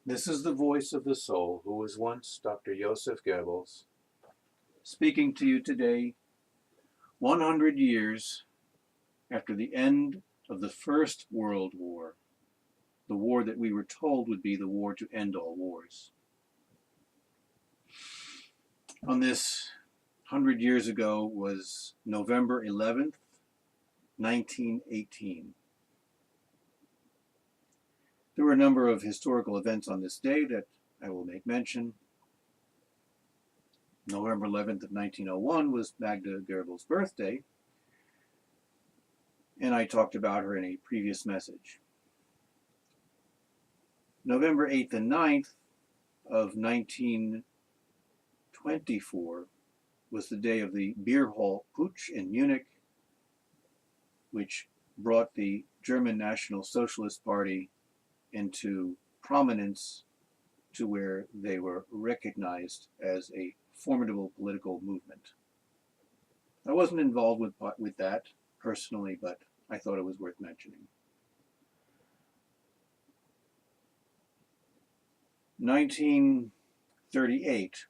This is the voice of the soul who was once Dr. Joseph Goebbels, speaking to you today, 100 years after the end of the First World War, the war that we were told would be the war to end all wars. On this 100 years ago was November 11th, 1918. There were a number of historical events on this day that I will make mention. November 11th of 1901 was Magda Goebbels' birthday, and I talked about her in a previous message. November 8th and 9th of 1924 was the day of the beer hall putsch in Munich, which brought the German National Socialist Party into prominence to where they were recognized as a formidable political movement. I wasn't involved with that personally, but I thought it was worth mentioning. 1938,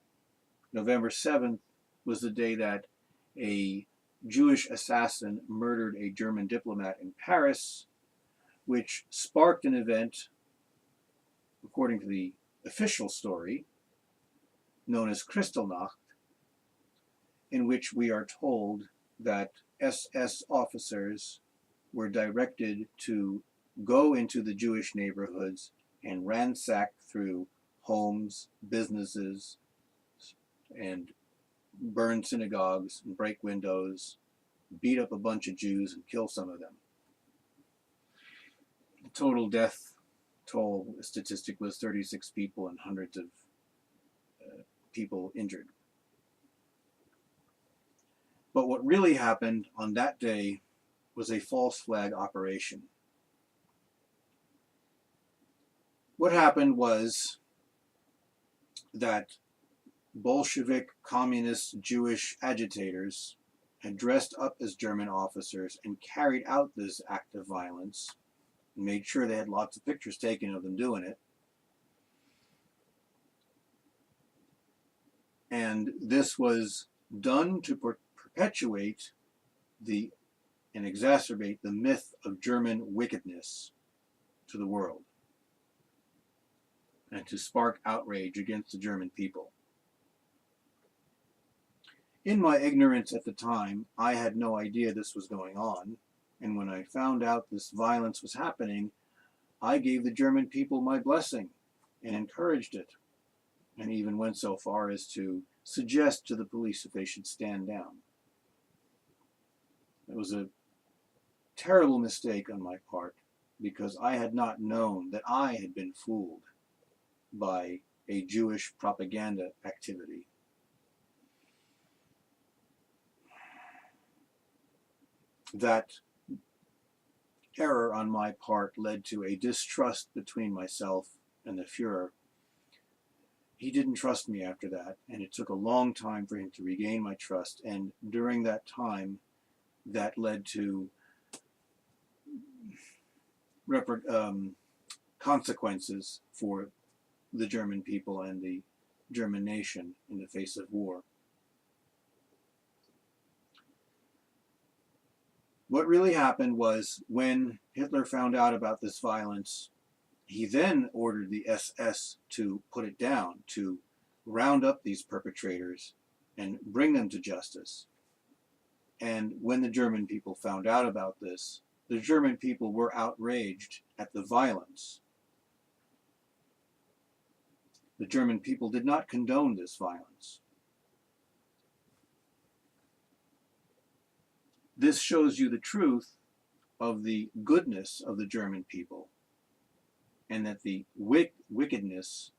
November 7th, was the day that a Jewish assassin murdered a German diplomat in Paris, which sparked an event, according to the official story, known as Kristallnacht, in which we are told that SS officers were directed to go into the Jewish neighborhoods and ransack through homes, businesses, and burn synagogues and break windows, beat up a bunch of Jews and kill some of them. The total death toll statistic was 36 people and hundreds of people injured. But what really happened on that day was a false flag operation. What happened was that Bolshevik, communist, Jewish agitators had dressed up as German officers and carried out this act of violence and made sure they had lots of pictures taken of them doing it. And this was done to perpetuate and exacerbate the myth of German wickedness to the world and to spark outrage against the German people. In my ignorance at the time, I had no idea this was going on, and when I found out this violence was happening, I gave the German people my blessing and encouraged it, and even went so far as to suggest to the police that they should stand down. It was a terrible mistake on my part, because I had not known that I had been fooled by a Jewish propaganda activity. That error on my part led to a distrust between myself and the Fuhrer. He didn't trust me after that, and it took a long time for him to regain my trust, and during that time, that led to consequences for the German people and the German nation in the face of war. What really happened was when Hitler found out about this violence, he then ordered the SS to put it down, to round up these perpetrators and bring them to justice. And when the German people found out about this, the German people were outraged at the violence. The German people did not condone this violence. This shows you the truth of the goodness of the German people, and that the wickedness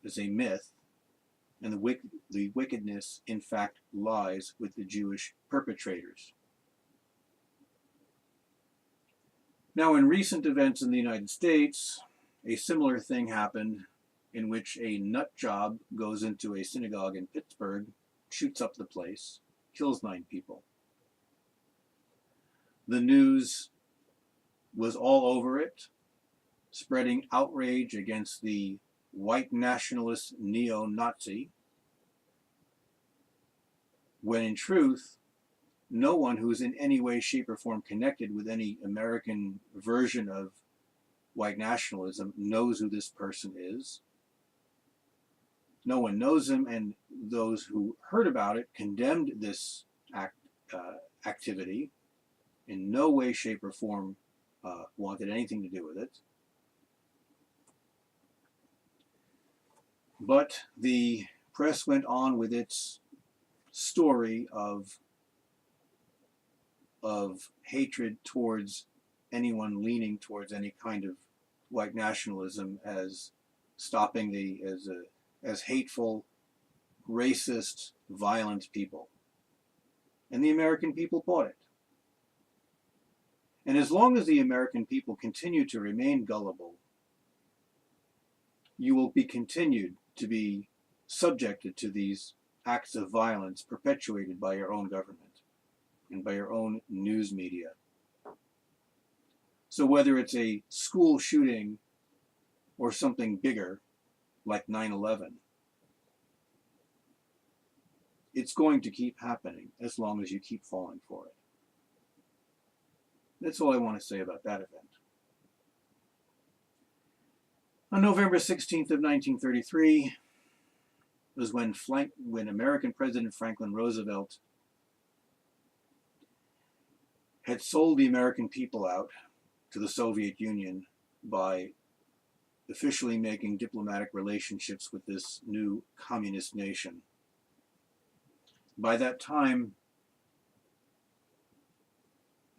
is a myth, and the wickedness, in fact, lies with the Jewish perpetrators. Now, in recent events in the United States, a similar thing happened in which a nut job goes into a synagogue in Pittsburgh, shoots up the place, kills 9 people. The news was all over it, spreading outrage against the white nationalist neo-Nazi, when in truth, no one who is in any way, shape, or form connected with any American version of white nationalism knows who this person is. No one knows him, and those who heard about it condemned this activity. In no way, shape, or form wanted anything to do with it. But the press went on with its story of hatred towards anyone leaning towards any kind of white nationalism as stopping as hateful, racist, violent people. And the American people bought it. And as long as the American people continue to remain gullible, you will be continued to be subjected to these acts of violence perpetuated by your own government and by your own news media. So whether it's a school shooting or something bigger, like 9/11, it's going to keep happening as long as you keep falling for it. That's all I want to say about that event. On November 16th of 1933 was when American President Franklin Roosevelt had sold the American people out to the Soviet Union by officially making diplomatic relationships with this new communist nation. By that time,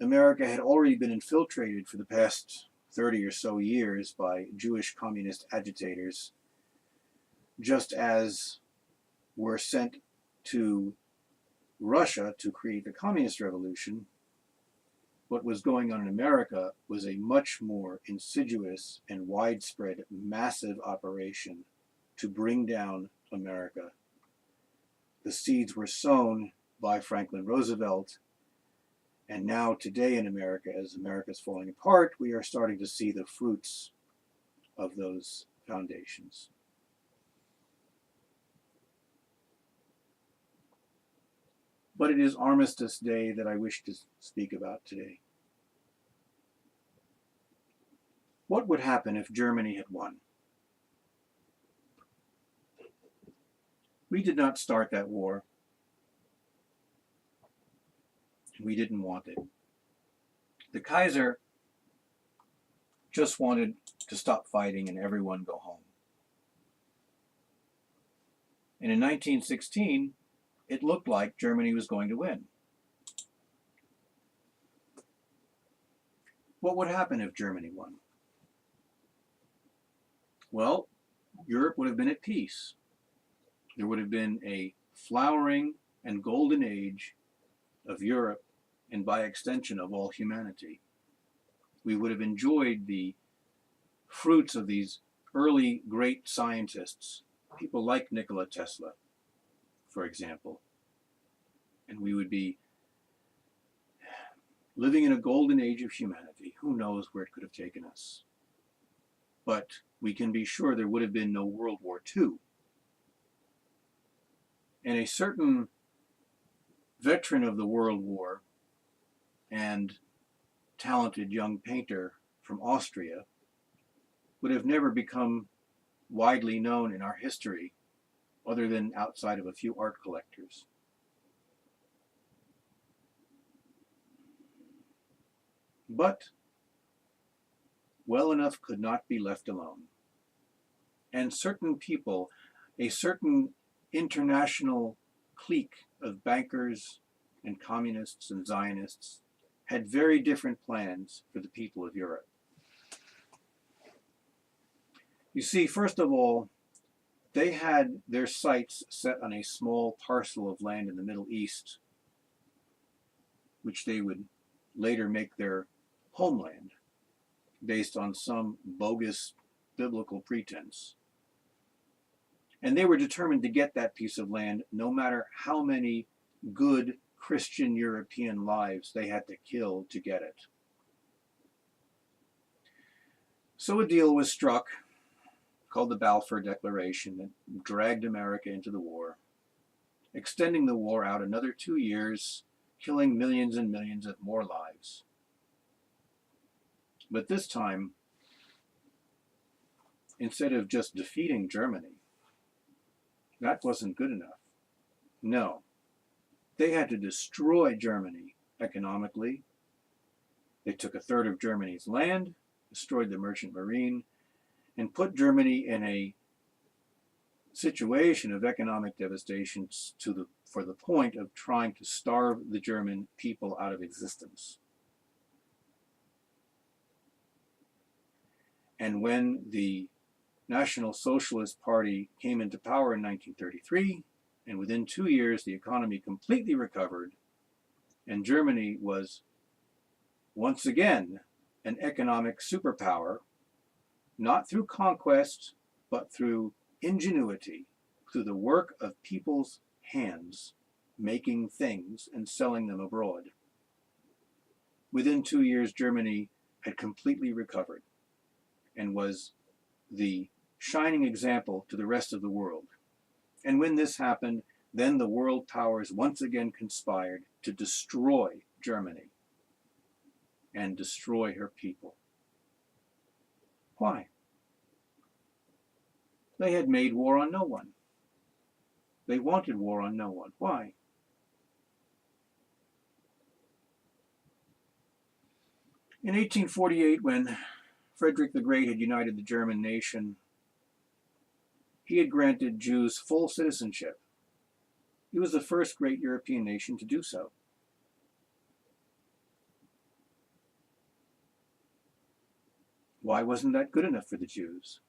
America had already been infiltrated for the past 30 or so years by Jewish communist agitators, just as were sent to Russia to create the communist revolution. What was going on in America was a much more insidious and widespread, massive operation to bring down America. The seeds were sown by Franklin Roosevelt, and now today in America, as America is falling apart, we are starting to see the fruits of those foundations. But it is Armistace Day that I wish to speak about today. What would happen if Germany had won? We did not start that war. We didn't want it. The Kaiser just wanted to stop fighting and everyone go home. And in 1916, it looked like Germany was going to win. What would happen if Germany won? Well, Europe would have been at peace. There would have been a flowering and golden age of Europe, and by extension of all humanity. We would have enjoyed the fruits of these early great scientists, people like Nikola Tesla, for example. And we would be living in a golden age of humanity. Who knows where it could have taken us? But we can be sure there would have been no World War II. And a certain veteran of the World War and talented young painter from Austria would have never become widely known in our history other than outside of a few art collectors. But well enough could not be left alone. And certain people, a certain international clique of bankers and communists and Zionists, had very different plans for the people of Europe. You see, first of all, they had their sights set on a small parcel of land in the Middle East, which they would later make their homeland, based on some bogus biblical pretense. And they were determined to get that piece of land no matter how many good Christian European lives they had to kill to get it. So a deal was struck called the Balfour Declaration that dragged America into the war, extending the war out another 2 years, killing millions and millions of more lives. But this time, instead of just defeating Germany, that wasn't good enough. No, they had to destroy Germany economically. They took a third of Germany's land, destroyed the merchant marine, and put Germany in a situation of economic devastation for the point of trying to starve the German people out of existence. And when the National Socialist Party came into power in 1933, and within 2 years the economy completely recovered, and Germany was once again an economic superpower, not through conquest, but through ingenuity, through the work of people's hands, making things and selling them abroad. Within 2 years, Germany had completely recovered and was the shining example to the rest of the world. And when this happened, then the world powers once again conspired to destroy Germany and destroy her people. Why? They had made war on no one. They wanted war on no one. Why? In 1848, when Frederick the Great had united the German nation, he had granted Jews full citizenship. He was the first great European nation to do so. Why wasn't that good enough for the Jews?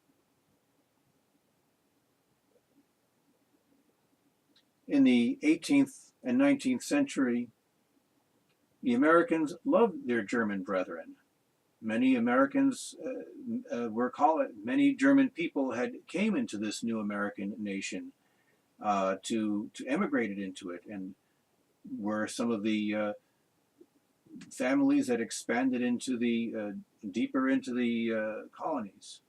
In the 18th and 19th century, the Americans loved their German brethren. Many Americans many German people came into this new American nation to emigrated into it, and were some of the families that expanded into the deeper into the colonies.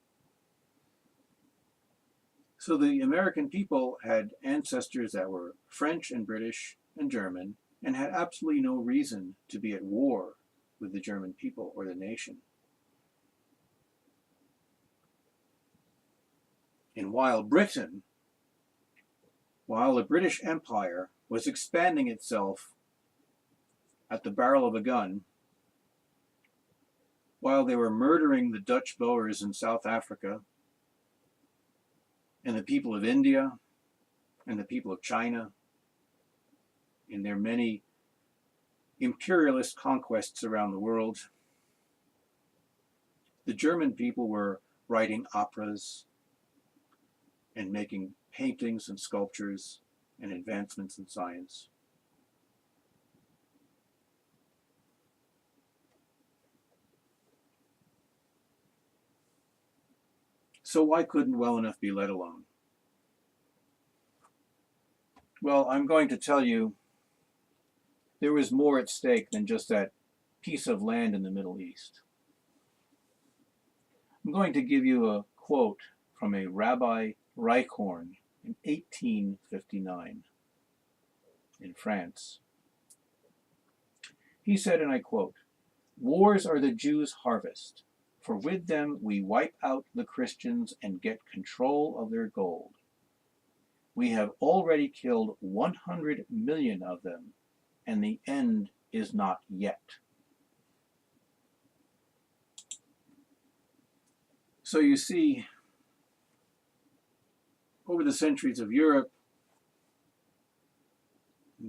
So the American people had ancestors that were French and British and German, and had absolutely no reason to be at war with the German people or the nation. And while the British Empire was expanding itself at the barrel of a gun, while they were murdering the Dutch Boers in South Africa, and the people of India, and the people of China, in their many imperialist conquests around the world, the German people were writing operas and making paintings and sculptures and advancements in science. So why couldn't well enough be let alone? Well, I'm going to tell you there was more at stake than just that piece of land in the Middle East. I'm going to give you a quote from a Rabbi Reichhorn in 1859 in France. He said, and I quote, "Wars are the Jews' harvest, for with them we wipe out the Christians and get control of their gold. We have already killed 100 million of them, and the end is not yet." So you see, over the centuries of Europe,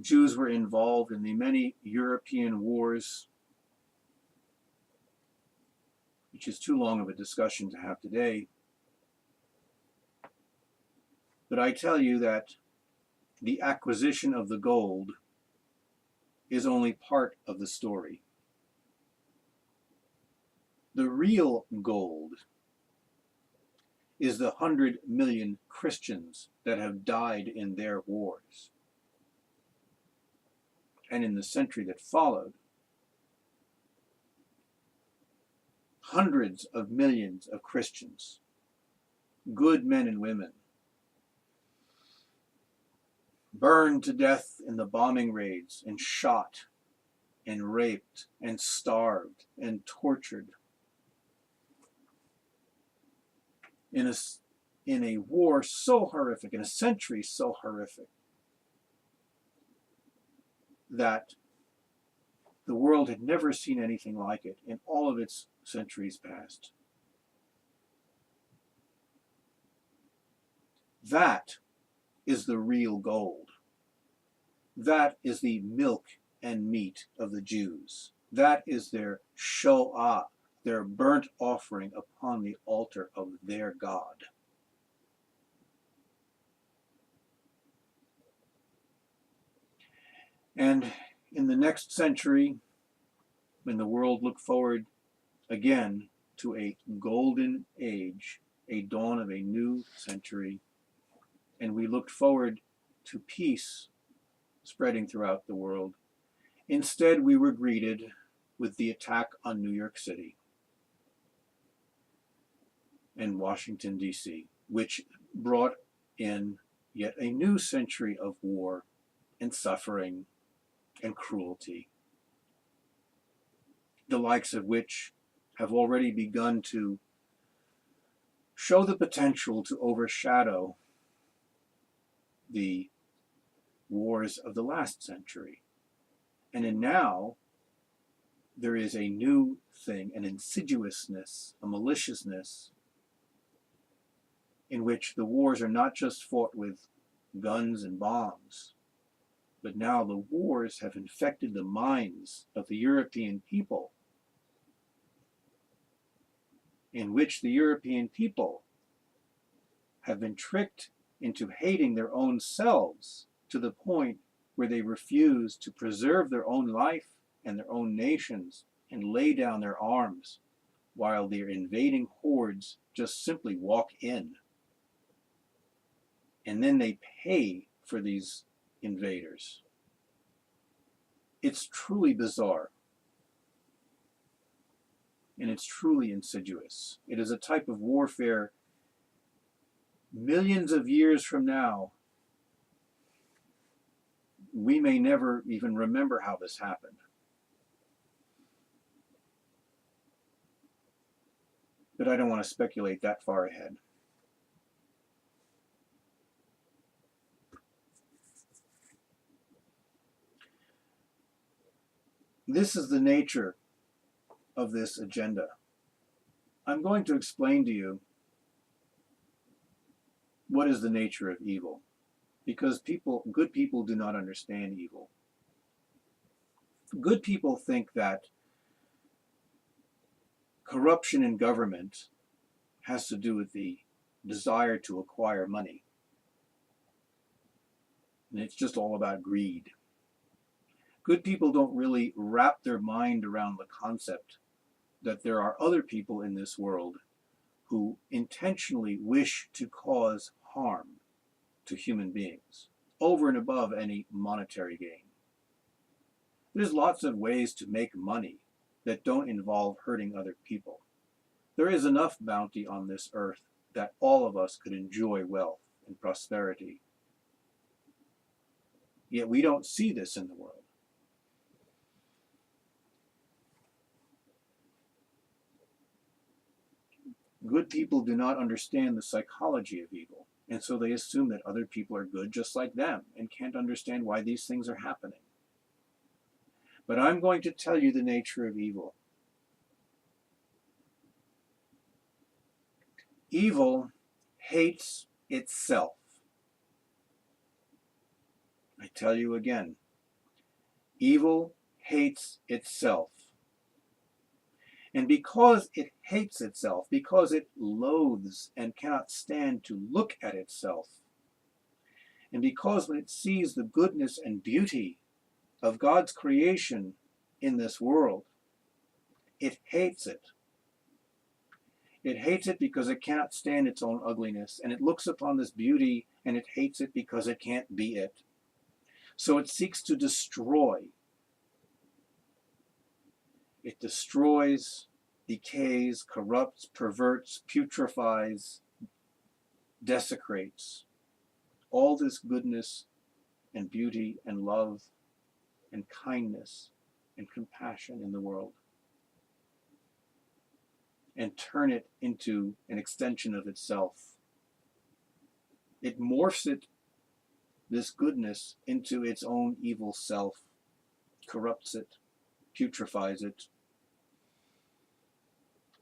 Jews were involved in the many European wars, which is too long of a discussion to have today. But I tell you that the acquisition of the gold is only part of the story. The real gold is the 100 million Christians that have died in their wars. And in the century that followed, hundreds of millions of Christians good men and women, burned to death in the bombing raids and shot and raped and starved and tortured in a war so horrific, in a century so horrific, that the world had never seen anything like it in all of its centuries past. That is the real gold. That is the milk and meat of the Jews. That is their shoah, their burnt offering upon the altar of their God. And in the next century, when the world looked forward again to a golden age, a dawn of a new century, and we looked forward to peace spreading throughout the world, instead we were greeted with the attack on New York City and Washington, D.C., which brought in yet a new century of war and suffering and cruelty, the likes of which have already begun to show the potential to overshadow the wars of the last century. And now there is a new thing, an insidiousness, a maliciousness, in which the wars are not just fought with guns and bombs, but now the wars have infected the minds of the European people, in which the European people have been tricked into hating their own selves to the point where they refuse to preserve their own life and their own nations and lay down their arms while their invading hordes just simply walk in. And then they pay for these invaders. It's truly bizarre. And it's truly insidious. It is a type of warfare millions of years from now, we may never even remember how this happened. But I don't want to speculate that far ahead. This is the nature of this agenda. I'm going to explain to you what is the nature of evil, because good people do not understand evil. Good people think that corruption in government has to do with the desire to acquire money. And it's just all about greed. Good people don't really wrap their mind around the concept that there are other people in this world who intentionally wish to cause harm to human beings over and above any monetary gain. There's lots of ways to make money that don't involve hurting other people. There is enough bounty on this earth that all of us could enjoy wealth and prosperity. Yet we don't see this in the world. Good people do not understand the psychology of evil, and so they assume that other people are good just like them and can't understand why these things are happening. But I'm going to tell you the nature of evil. Evil hates itself. I tell you again, evil hates itself. And because it hates itself, because it loathes and cannot stand to look at itself, and because when it sees the goodness and beauty of God's creation in this world, it hates it. It hates it because it cannot stand its own ugliness, and it looks upon this beauty and it hates it because it can't be it. So it seeks to destroy. It destroys, decays, corrupts, perverts, putrefies, desecrates all this goodness and beauty and love and kindness and compassion in the world, and turn it into an extension of itself. It morphs it, this goodness, into its own evil self, corrupts it, putrefies it,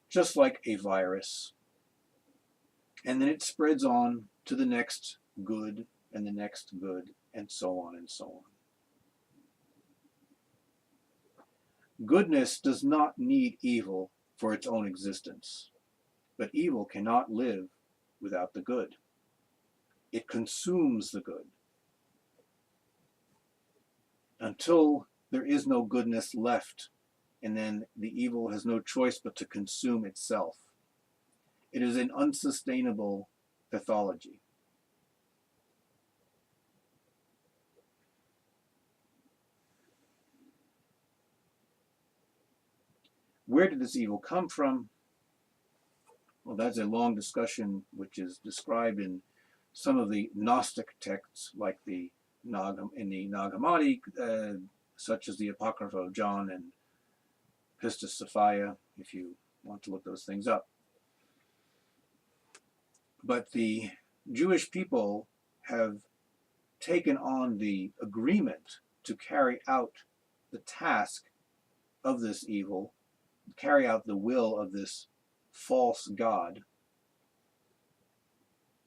just like a virus. And then it spreads on to the next good and the next good, and so on and so on. Goodness does not need evil for its own existence, but evil cannot live without the good. It consumes the good until there is no goodness left, and then the evil has no choice but to consume itself. It is an unsustainable pathology. Where did this evil come from? Well, that's a long discussion which is described in some of the Gnostic texts, like in the Nag Hammadi, such as the Apocryphon of John and Pistis Sophia, if you want to look those things up. But the Jewish people have taken on the agreement to carry out the task of this evil, carry out the will of this false god,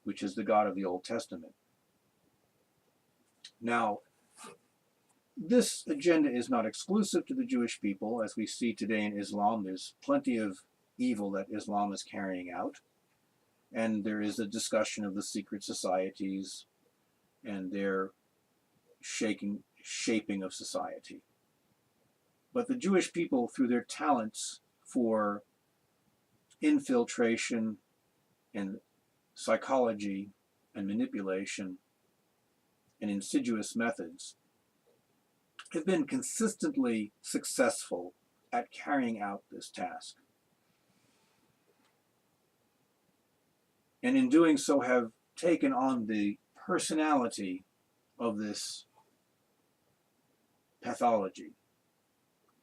which is the God of the Old Testament. Now, this agenda is not exclusive to the Jewish people. As we see today in Islam, there's plenty of evil that Islam is carrying out. And there is a discussion of the secret societies and their shaping of society. But the Jewish people, through their talents for infiltration and psychology and manipulation and insidious methods, have been consistently successful at carrying out this task. And in doing so have taken on the personality of this pathology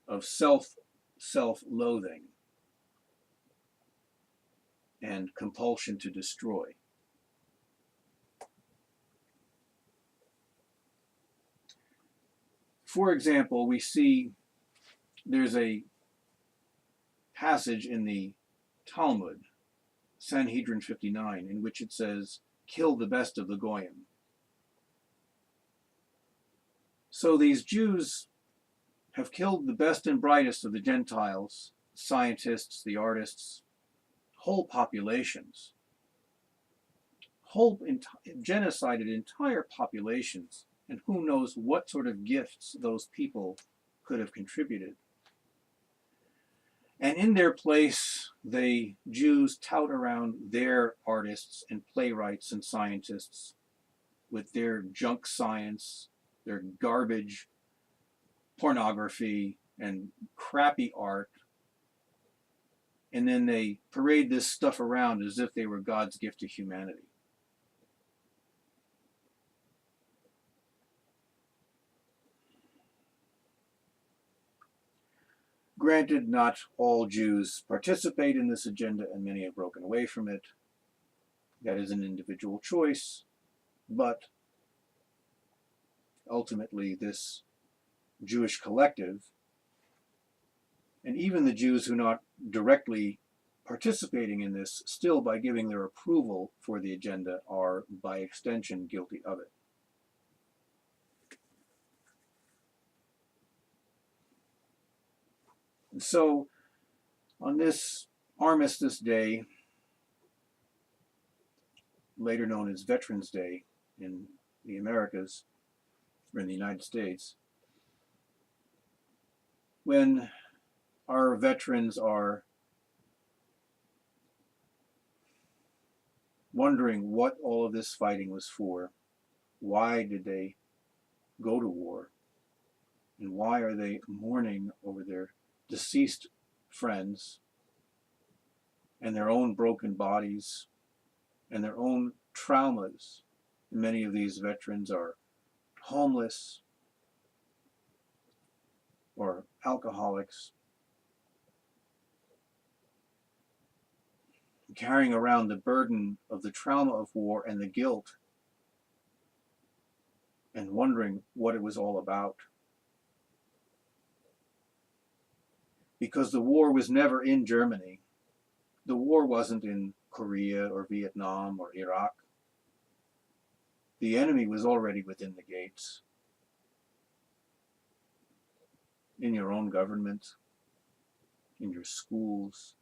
of self-loathing and compulsion to destroy. For example, we see there's a passage in the Talmud, Sanhedrin 59, in which it says, "Kill the best of the Goyim." So these Jews have killed the best and brightest of the Gentiles, scientists, the artists, whole populations, genocided entire populations, and who knows what sort of gifts those people could have contributed. And in their place, the Jews tout around their artists and playwrights and scientists with their junk science, their garbage pornography and crappy art, and then they parade this stuff around as if they were God's gift to humanity. Granted, not all Jews participate in this agenda, and many have broken away from it. That is an individual choice, but ultimately this Jewish collective, and even the Jews who are not directly participating in this, still by giving their approval for the agenda, are by extension guilty of it. And so on this Armistace Day, later known as Veterans Day in the Americas, or in the United States, when our veterans are wondering what all of this fighting was for, why did they go to war, and why are they mourning over their deceased friends and their own broken bodies and their own traumas. Many of these veterans are homeless or alcoholics, carrying around the burden of the trauma of war and the guilt, and wondering what it was all about. Because the war was never in Germany. The war wasn't in Korea or Vietnam or Iraq. The enemy was already within the gates, in your own government, in your schools,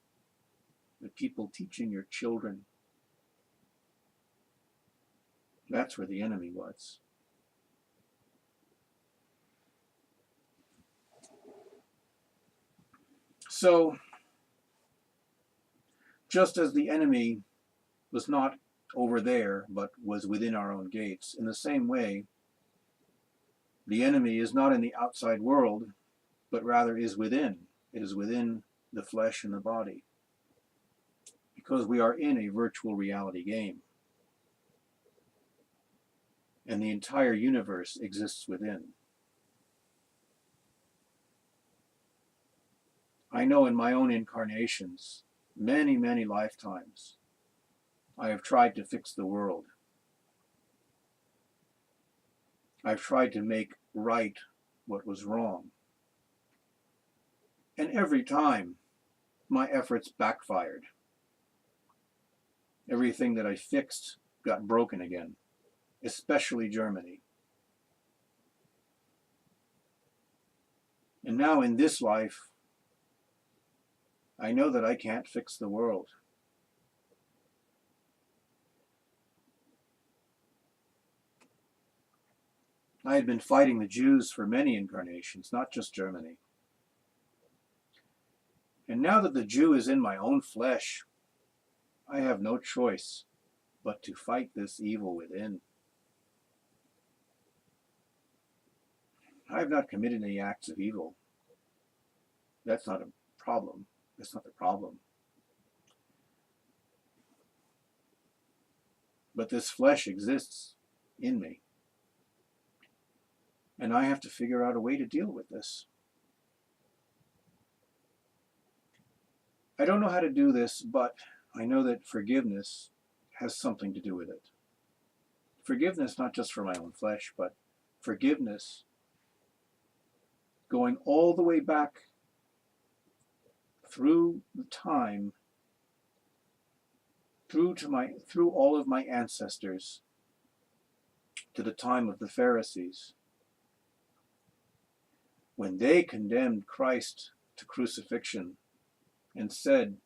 the people teaching your children. That's where the enemy was. So, just as the enemy was not over there, but was within our own gates, in the same way, the enemy is not in the outside world, but rather is within. It is within the flesh and the body, because we are in a virtual reality game. And the entire universe exists within. I know in my own incarnations, many, many lifetimes, I have tried to fix the world. I've tried to make right what was wrong. And every time, my efforts backfired. Everything that I fixed got broken again, especially Germany. And now in this life, I know that I can't fix the world. I had been fighting the Jews for many incarnations, not just Germany. And now that the Jew is in my own flesh, I have no choice but to fight this evil within. I have not committed any acts of evil. That's not a problem. That's not the problem. But this flesh exists in me. And I have to figure out a way to deal with this. I don't know how to do this, but I know that forgiveness has something to do with it. Forgiveness not just for my own flesh, but forgiveness going all the way back through the time, through all of my ancestors, to the time of the Pharisees, when they condemned Christ to crucifixion and said,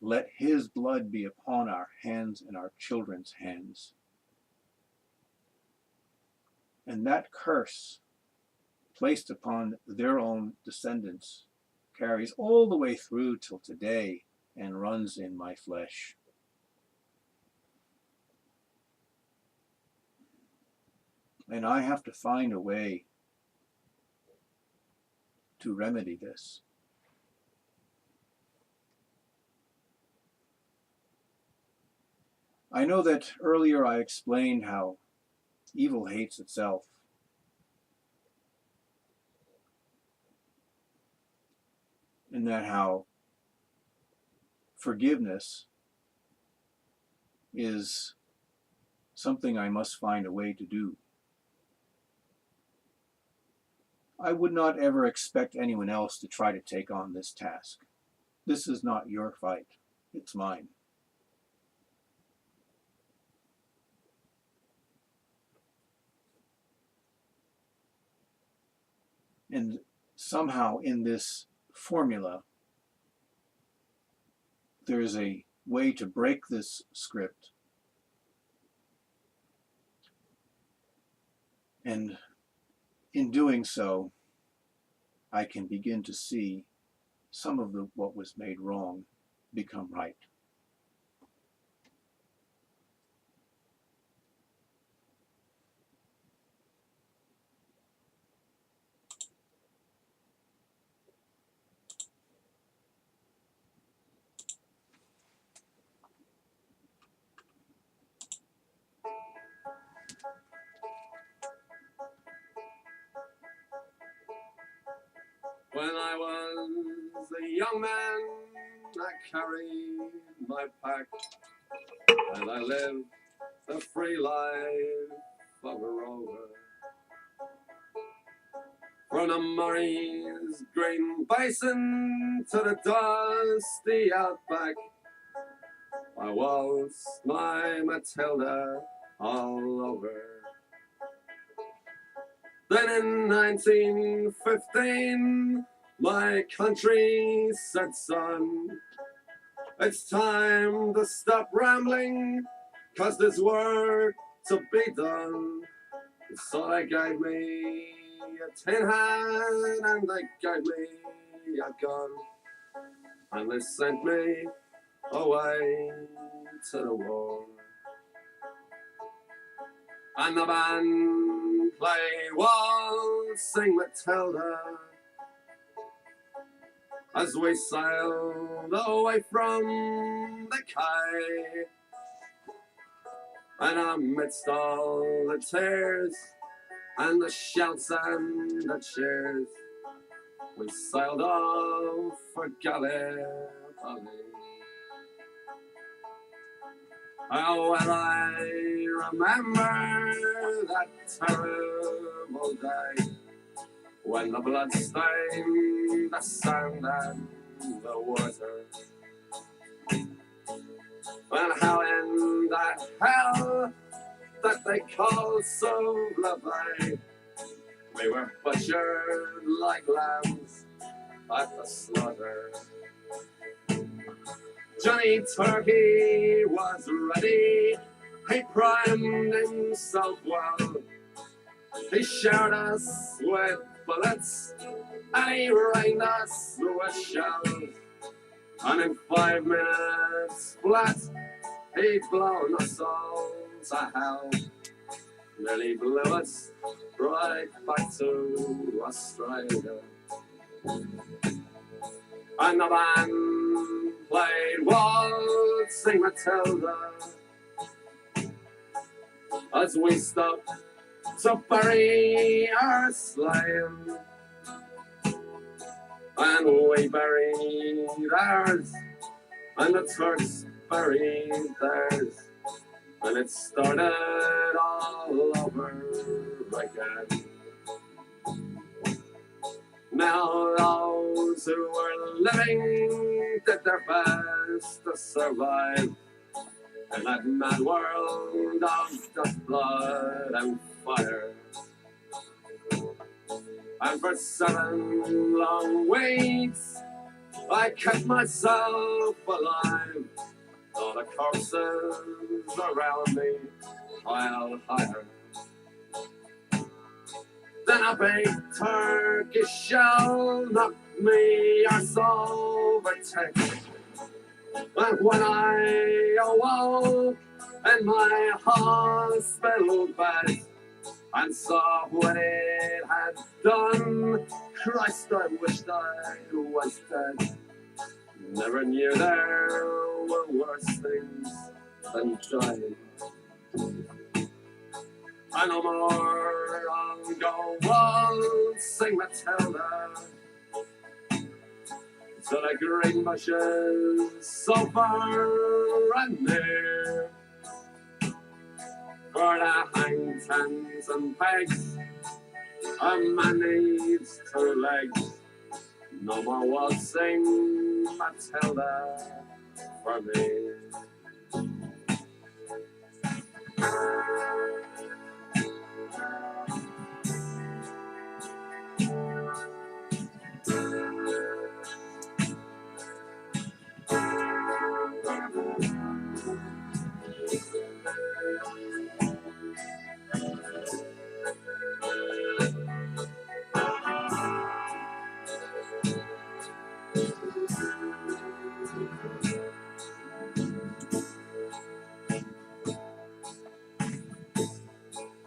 "Let his blood be upon our hands and our children's hands." And that curse placed upon their own descendants carries all the way through till today and runs in my flesh. And I have to find a way to remedy this. I know that earlier I explained how evil hates itself. And that how forgiveness is something I must find a way to do. I would not ever expect anyone else to try to take on this task. This is not your fight, it's mine. And somehow in this formula, there's a way to break this script and in doing so, I can begin to see some of what was made wrong become right. When I was a young man, I carried my pack, and I lived the free life of a rover. From the Murray's green basin to the dusty outback, I waltzed my Matilda all over. Then in 1915, my country said, son, it's time to stop rambling, 'cause there's work to be done. So they gave me a tin hat and they gave me a gun, and they sent me away to the war. And the band played Waltzing Matilda as we sailed away from the quay. And amidst all the tears and the shouts and the cheers, we sailed off for Gallipoli. Oh, well, I remember that terrible day when the blood stained the sand and the water. And how in that hell that they call Sophia, we were butchered like lambs at the slaughter. Johnny Turkey was ready, he primed himself well. He showered us with bullets and he rained us with shells. And in 5 minutes flat, he'd blown us all to hell. Then he blew us right back to Australia. And the band played Waltzing Matilda as we stopped to bury our slain. And we buried ours, and the Turks buried theirs, and it started all over again. Now those who were living did their best to survive in that mad world of dust, blood and fire. And for 7 long weeks I kept myself alive, though the corpses around me piled higher. Then a big Turkish shell knocked me arse over tick, and when I awoke in my hospital bed and saw what it had done, Christ, I wished I was dead. Never knew there were worse things than dying. I no more I'll go waltzing Matilda to the green bushes so far and near. For the hang tens and pegs, a man needs 2 legs. No more waltzing Matilda for me.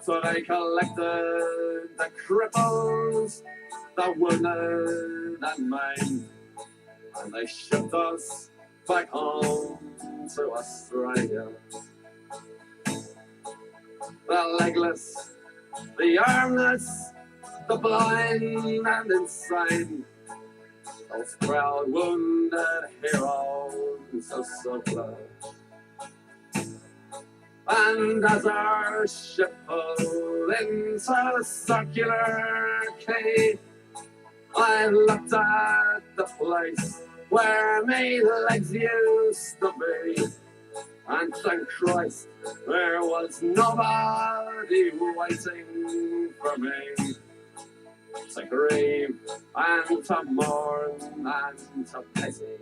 So they collected the cripples, the wounded and maimed, and they shipped us back home to Australia. The legless, the armless, the blind and insane, those proud wounded heroes of Sophia. And as our ship pulled into the circular quay, I looked at the place where my legs used to be, and thank Christ there was nobody waiting for me to grieve and to mourn and to pity.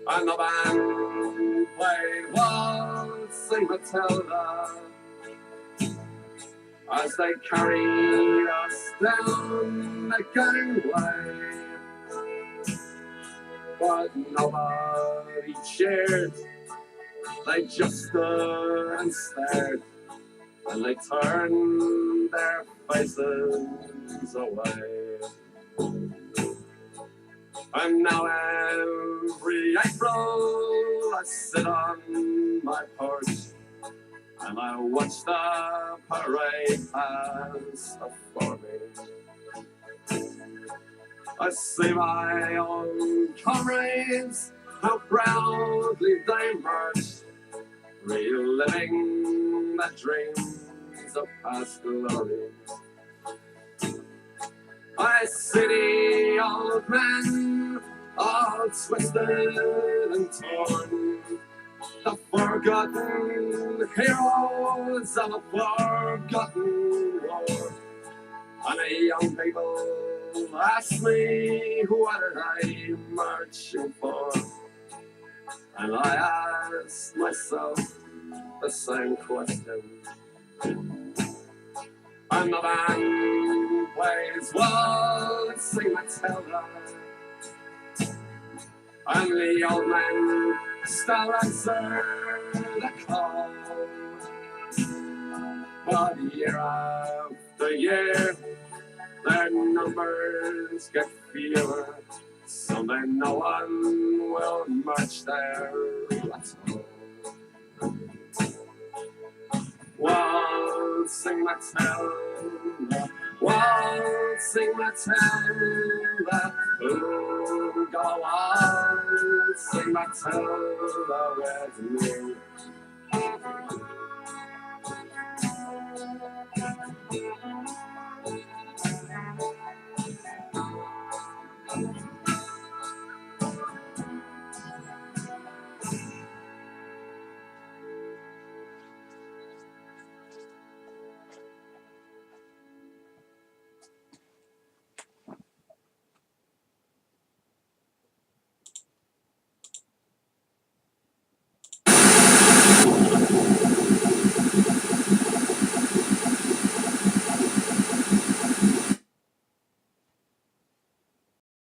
And the band played Waltzing Matilda as they carried us down the gangway. But nobody cheered, they just stood and stared, and they turned their faces away. And now every April I sit on my porch and I watch the parade pass before me. I see my own comrades, how proudly they march, reliving the dreams of past glories. I see the old men, all twisted and torn, the forgotten heroes of a forgotten war. And the young people ask me, what are they marching for? And I ask myself the same question. And the band plays Waltzing Matilda, and the old men still answer the call. But year after year, their numbers get fewer, so then no one will march there at all. Waltzing Matilda, Waltzing Matilda, ooh, go waltzing Matilda with me.